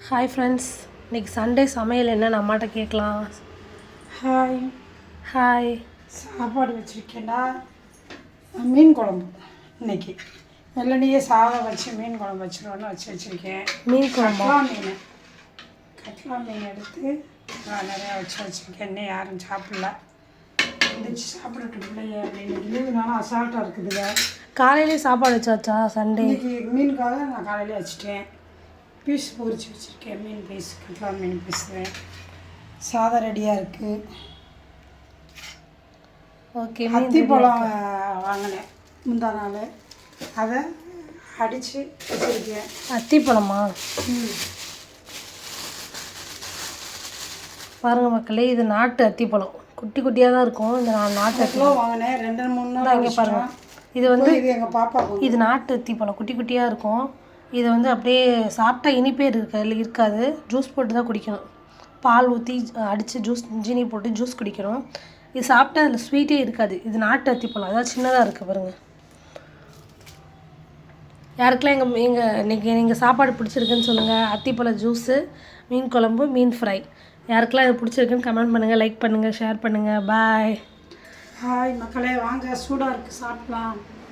Hi friends, இன்றைக்கி Sunday சமையல் என்னன்னு அம்மாட்ட கேட்கலாம். ஹாய். ஹாய். சாப்பாடு வச்சுருக்கேன்டா. மீன் குழம்பு இன்னைக்கு வெள்ளனையே சாதம் வச்சு மீன் குழம்பு வச்சுருவோன்னு வச்சுருக்கேன். மீன் குழம்பா? கட்லா மீன் எடுத்து நிறையா வச்சுருக்கேன். இன்னும் யாரும் சாப்பிடல. எந்திரிச்சு சாப்பிடட்டு பிள்ளைய அப்படின்னு லீவுனாலும் அசால்ட்டாக இருக்குதுங்க. காலையிலே சாப்பாடு வச்சாச்சா? சண்டே இன்னைக்கு மீனுக்காக நான் காலையிலே வச்சுட்டேன். பீஸ் பொரிச்சு வச்சுருக்கேன். மீன் பீஸ், கட்லா மீன் பீஸு. சாதம் ரெடியாக இருக்குது. ஓகே. அத்திப்பழம் வாங்கினேன் முந்தா நாள், அதை அடித்து வச்சுருக்கேன். அத்திப்பழமா? பாருங்கள் மக்களே, இது நாட்டு அத்திப்பழம். குட்டி குட்டியாக தான் இருக்கும். இந்த நாட்டு அத்திப்பழம் வாங்கினேன் 2-3 நாள். இங்கே பாருங்கள், இது எங்கள் பாப்பா. இது நாட்டு அத்திப்பழம், குட்டி குட்டியாக இருக்கும். இதை அப்படியே சாப்பிட்டா இனிப்பே இருக்காது. ஜூஸ் போட்டு தான் குடிக்கணும். பால் ஊற்றி அடித்து ஜீனி போட்டு ஜூஸ் குடிக்கணும். இது சாப்பிட்டா அதில் ஸ்வீட்டே இருக்காது. இது நாட்டு அத்திப்பழம், அதாவது சின்னதாக இருக்குது பாருங்கள். யாருக்கெல்லாம் நீங்கள் சாப்பாடு பிடிச்சிருக்குன்னு சொல்லுங்கள். அத்திப்பழ ஜூஸு, மீன் குழம்பு, மீன் ஃப்ரை, யாருக்கெல்லாம் இது பிடிச்சிருக்குன்னு கமெண்ட் பண்ணுங்கள், லைக் பண்ணுங்கள், ஷேர் பண்ணுங்கள். பாய். ஹாய் மக்களே, வாங்க, சூடாக இருக்குது, சாப்பிட்லாம்.